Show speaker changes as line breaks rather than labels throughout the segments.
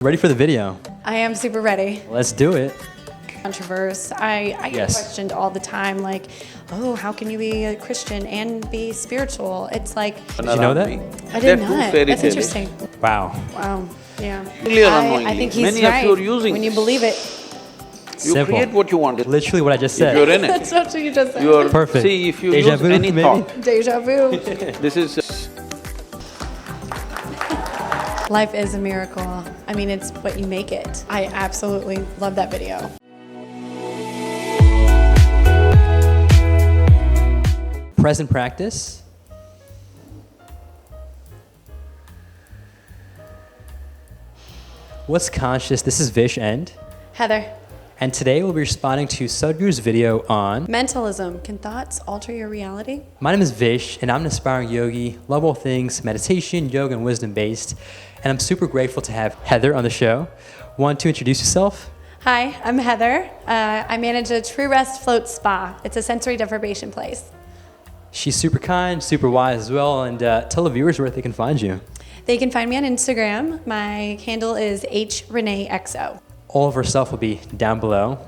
Ready for the video?
I am super ready.
Let's do it.
Controversy. I get questioned all the time, like, oh, how can you be a Christian and be spiritual? It's like,
did you know that?
I did not. That's interesting.
Wow.
Wow. Yeah.
I
think he's
Many
right.
of you are using
when you believe it.
You
Simple.
create what you want.
Literally what I just said.
If you're in it.
That's what you just said.
You're
Perfect.
See, if you
Deja
use
vu,
any
maybe?
thought,
Deja vu.
this is
Life is a miracle. I mean, it's what you make it. I absolutely love that video.
Present practice. What's conscious? This is Vish and
Heather.
And today we'll be responding to Sadhguru's video on
Mentalism. Can thoughts alter your reality?
My name is Vish, and I'm an aspiring yogi, love all things meditation, yoga, and wisdom-based. And I'm super grateful to have Heather on the show. Want to introduce yourself?
Hi, I'm Heather. I manage a True Rest Float Spa. It's a sensory deprivation place.
She's super kind, super wise as well, and tell the viewers where they can find you.
They can find me on Instagram. My handle is hreneexo.
All of our stuff will be down below.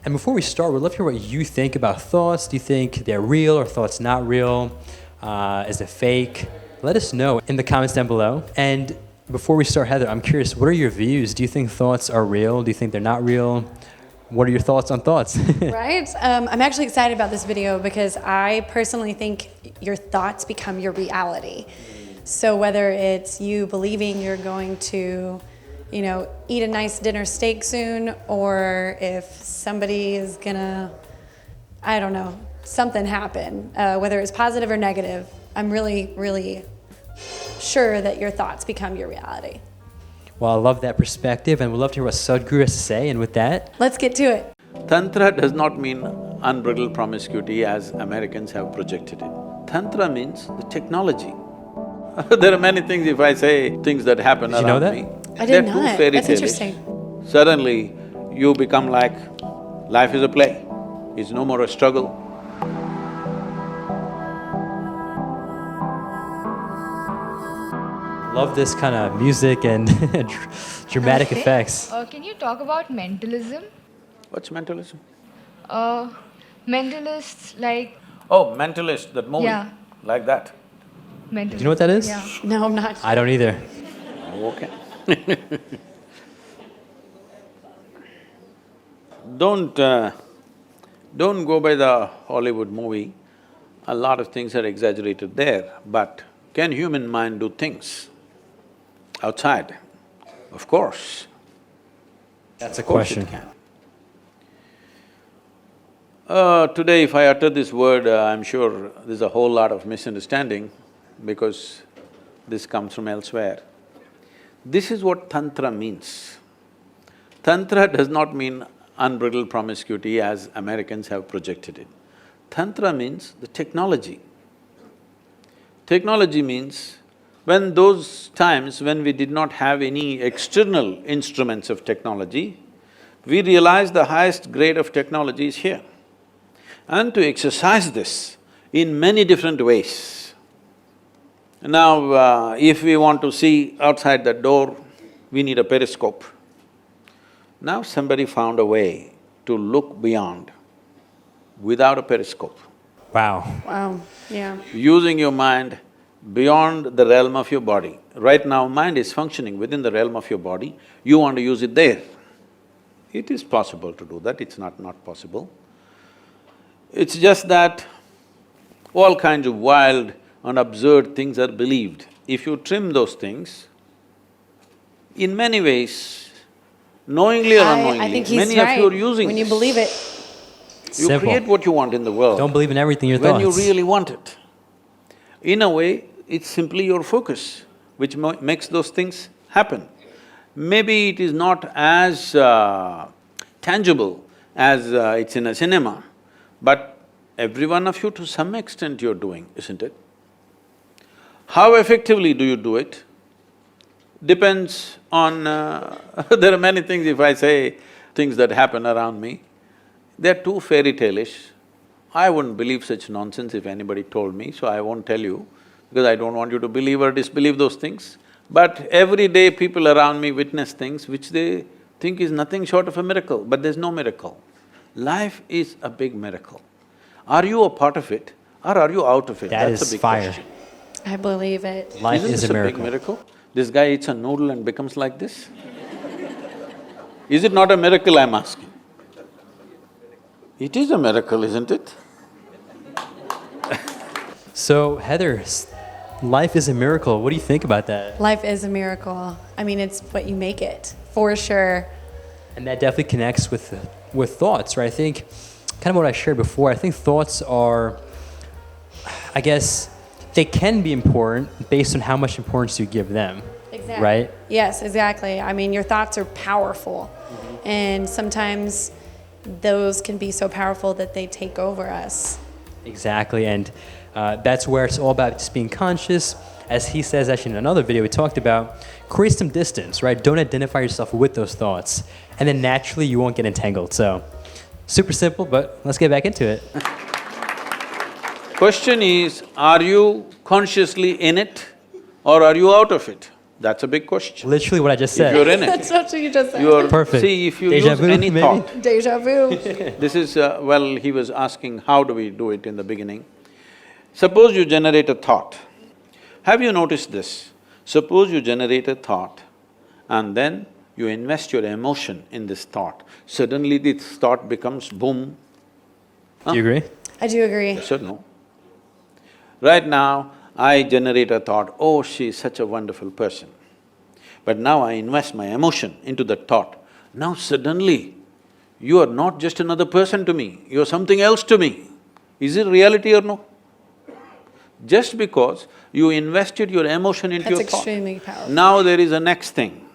And before we start, we'd love to hear what you think about thoughts. Do you think they're real or thoughts not real? Is it fake? Let us know in the comments down below. And before we start, Heather, I'm curious, what are your views? Do you think thoughts are real? Do you think they're not real? What are your thoughts on thoughts?
Right? I'm actually excited about this video because I personally think your thoughts become your reality. So whether it's you believing you're going to, eat a nice dinner steak soon, or if somebody is gonna, something happen, whether it's positive or negative, I'm really, really sure that your thoughts become your reality.
Well, I love that perspective, and we'd love to hear what Sadhguru has to say, and with that…
Let's get to it.
Tantra does not mean unbridled promiscuity as Americans have projected it. Tantra means the technology. There are many things, if I say things that happen
Did you know
around
that?
me,
I did
they're too
not.
fairy
That's
tale-ish.
interesting.
Suddenly, you become like, life is a play, it's no more a struggle.
Love this kind of music and dramatic effects.
Can you talk about mentalism?
What's mentalism?
Mentalists like…
Oh, Mentalist, that movie,
Yeah.
like that.
Do you know what that is?
Yeah.
No, I'm not.
I don't either.
Okay. Don't go by the Hollywood movie. A lot of things are exaggerated there, but can human mind do things outside? Of course.
That's a
Of course
question.
it can. Today if I utter this word, I'm sure there's a whole lot of misunderstanding because this comes from elsewhere. This is what Tantra means. Tantra does not mean unbridled promiscuity as Americans have projected it. Tantra means the technology. Technology means when those times when we did not have any external instruments of technology, we realized the highest grade of technology is here. And to exercise this in many different ways. Now, if we want to see outside the door, we need a periscope. Now somebody found a way to look beyond without a periscope.
Wow.
Wow, yeah.
Using your mind beyond the realm of your body. Right now, mind is functioning within the realm of your body, you want to use it there. It is possible to do that, it's not possible. It's just that all kinds of wild and absurd things are believed. If you trim those things, in many ways, knowingly or
I
unknowingly,
think he's
many
right.
of you are using
When you
this.
believe it.
You
Simple.
create what you want in the world.
Don't believe in everything your
when
thoughts.
you really want it. In a way, it's simply your focus which makes those things happen. Maybe it is not as tangible as it's in a cinema, but every one of you to some extent you're doing, isn't it? How effectively do you do it depends on… there are many things, if I say things that happen around me, they're too fairy tale-ish. I wouldn't believe such nonsense if anybody told me, so I won't tell you, because I don't want you to believe or disbelieve those things. But every day people around me witness things which they think is nothing short of a miracle, but there's no miracle. Life is a big miracle. Are you a part of it or are you out of it?
That
That's
is
a big
fire.
question.
I believe it.
Life
Isn't
is
this
a
a big
miracle.
miracle? This guy eats a noodle and becomes like this? Is it not a miracle, I'm asking? It is a miracle, isn't it?
So Heather, life is a miracle. What do you think about that?
Life is a miracle. I mean, it's what you make it, for sure.
And that definitely connects with thoughts, right? I think, kind of what I shared before, I think thoughts are, I guess, they can be important based on how much importance you give them.
Exactly.
Right?
Yes, exactly. I mean, your thoughts are powerful. And sometimes those can be so powerful that they take over us.
Exactly, and that's where it's all about just being conscious. As he says, actually in another video we talked about, create some distance, right? Don't identify yourself with those thoughts. And then naturally you won't get entangled. So, super simple, but let's get back into it.
Question is, are you consciously in it or are you out of it? That's a big question.
Literally what I just
If
said.
you're in
That's
it,
what you just said.
you're…
Perfect.
See, if you
Deja
use
vu,
any
maybe?
thought,
Deja vu.
this is… well, he was asking how do we do it in the beginning. Suppose you generate a thought. Have you noticed this? Suppose you generate a thought and then you invest your emotion in this thought. Suddenly this thought becomes boom.
Do you agree?
I do agree.
Yes or no? Right now, I generate a thought, oh, she's such a wonderful person. But now I invest my emotion into that thought. Now suddenly, you are not just another person to me, you're something else to me. Is it reality or no? Just because you invested your emotion into
That's
your thought.
extremely powerful.
Now there is a next thing.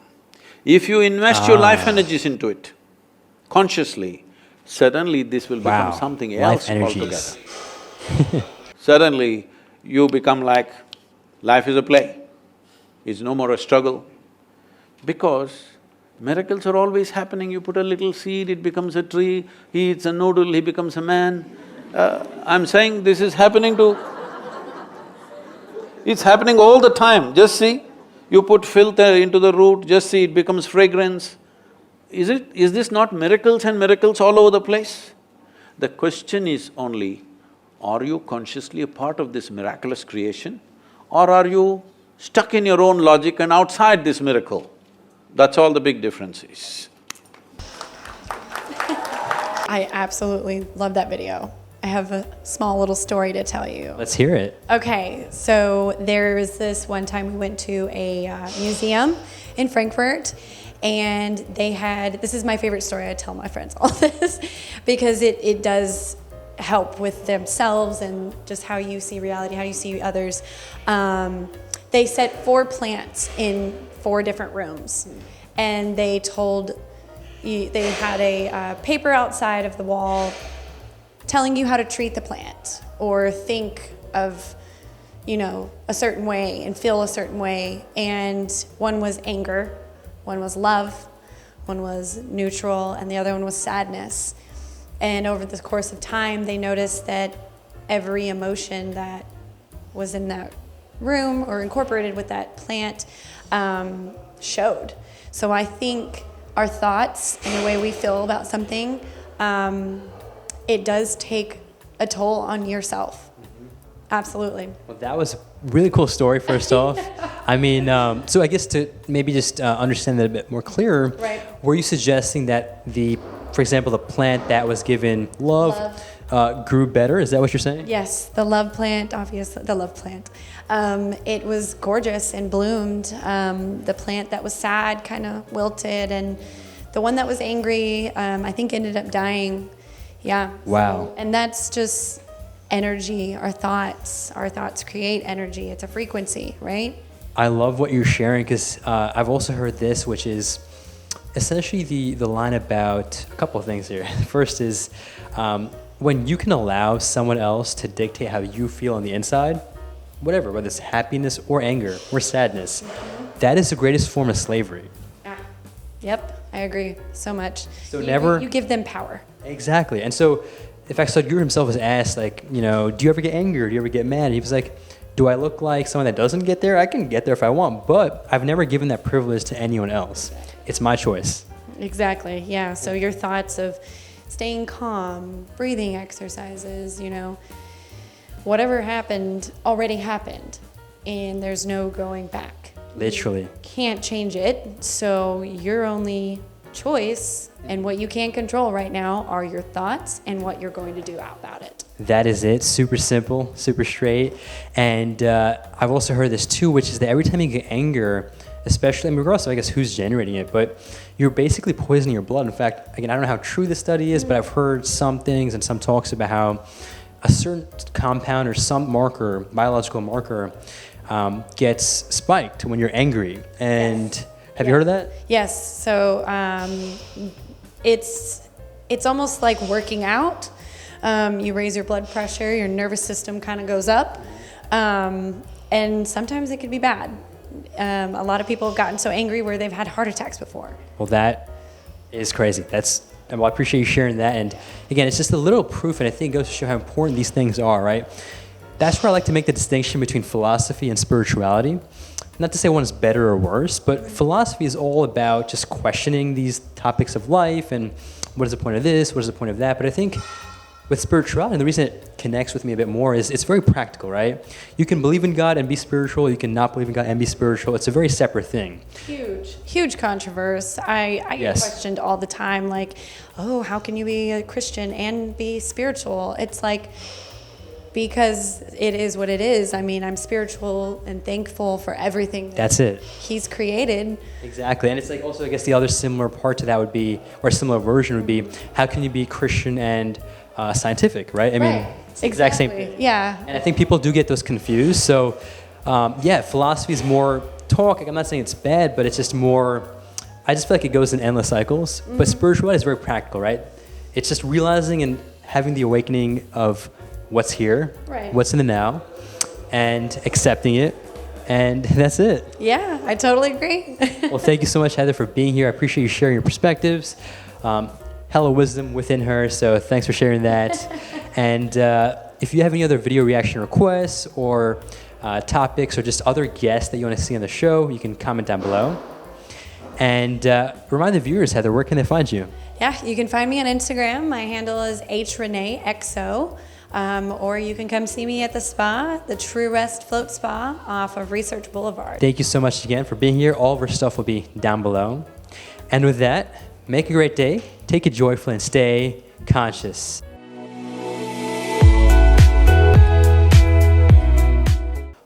If you invest your life energies into it, consciously, suddenly this will become
Wow.
something
Life
else
energies.
altogether. Suddenly, you become like, life is a play, it's no more a struggle. Because miracles are always happening, you put a little seed, it becomes a tree, he eats a noodle, he becomes a man. I'm saying this is happening to… It's happening all the time, just see. You put filth into the root, just see, it becomes fragrance. Is this not miracles and miracles all over the place? The question is only, are you consciously a part of this miraculous creation or are you stuck in your own logic and outside this miracle? That's all the big difference is.
I absolutely love that video. I have a small little story to tell you.
Let's hear it.
Okay, so there was this one time we went to a museum in Frankfurt, and they had, this is my favorite story, I tell my friends all this, because it does help with themselves and just how you see reality, how you see others. They set 4 plants in 4 different rooms, and they told you, they had a paper outside of the wall telling you how to treat the plant or think of, you know, a certain way and feel a certain way. And one was anger, one was love, one was neutral, and the other one was sadness. And over the course of time, they noticed that every emotion that was in that room or incorporated with that plant showed. So I think our thoughts and the way we feel about something, it does take a toll on yourself. Absolutely.
Well, that was a really cool story, first off. I mean, so I guess to maybe just understand that a bit more clearer,
Right.
Were you suggesting that for example, the plant that was given love, grew better? Is that what you're saying?
Yes, the love plant, obviously, the love plant. It was gorgeous and bloomed. The plant that was sad kind of wilted, and the one that was angry, I think ended up dying. Yeah.
Wow.
So, and that's just energy, our thoughts. Our thoughts create energy. It's a frequency, right?
I love what you're sharing because I've also heard this, which is essentially the line about a couple of things here. First is when you can allow someone else to dictate how you feel on the inside, whatever, whether it's happiness or anger or sadness, that is the greatest form of slavery.
Yep, I agree so much.
So never-
You give them power.
Exactly. And so, in fact, Sadhguru himself was asked, like, you know, do you ever get angry or do you ever get mad? And he was like, Do I look like someone that doesn't get there? I can get there if I want, but I've never given that privilege to anyone else. It's my choice.
Exactly, yeah. So your thoughts of staying calm, breathing exercises, you know, whatever happened already happened, and there's no going back.
Literally.
Can't change it, so your only choice and what you can control right now are your thoughts and what you're going to do about it.
That is it. Super simple, super straight. And I've also heard this too, which is that every time you get anger, especially, I mean, regardless of, I guess, who's generating it, but you're basically poisoning your blood. In fact, again, I don't know how true this study is, but I've heard some things and some talks about how a certain compound or some marker, biological marker, gets spiked when you're angry. And have you heard of that?
Yes. So it's almost like working out. You raise your blood pressure, your nervous system kind of goes up, and sometimes it can be bad. A lot of people have gotten so angry where they've had heart attacks before.
Well, that is crazy. Well, I appreciate you sharing that. And again, it's just a little proof, and I think it goes to show how important these things are, right? That's where I like to make the distinction between philosophy and spirituality. Not to say one is better or worse, but philosophy is all about just questioning these topics of life and what is the point of this, what is the point of that. But I think with spirituality, and the reason it connects with me a bit more is it's very practical, right? You can believe in God and be spiritual. You can not believe in God and be spiritual. It's a very separate thing.
Huge controversy. I get questioned all the time, like, oh, how can you be a Christian and be spiritual? It's like, because it is what it is. I mean, I'm spiritual and thankful for everything
That's it.
He's created.
Exactly. And it's like also, I guess the other similar part to that would be, or a similar version would be, how can you be Christian and scientific, right? I mean, it's the exact same thing.
Yeah.
And I think people do get those confused. So, yeah, philosophy is more talk. I'm not saying it's bad, but it's just more, I just feel like it goes in endless cycles. Mm-hmm. But spirituality is very practical, right? It's just realizing and having the awakening of what's here,
right,
what's in the now, and accepting it. And that's it.
Yeah, I totally agree.
Well, thank you so much, Heather, for being here. I appreciate you sharing your perspectives. Hella wisdom within her, so thanks for sharing that. And if you have any other video reaction requests or topics or just other guests that you want to see on the show, you can comment down below. And remind the viewers, Heather, where can they find you?
Yeah, you can find me on Instagram. My handle is hreneexo. Or you can come see me at the spa, the True Rest Float Spa off of Research Boulevard.
Thank you so much again for being here. All of our stuff will be down below. And with that, make a great day, take it joyfully, and stay conscious.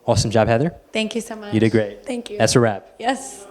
Awesome job, Heather.
Thank you so much.
You did great.
Thank you.
That's a wrap.
Yes.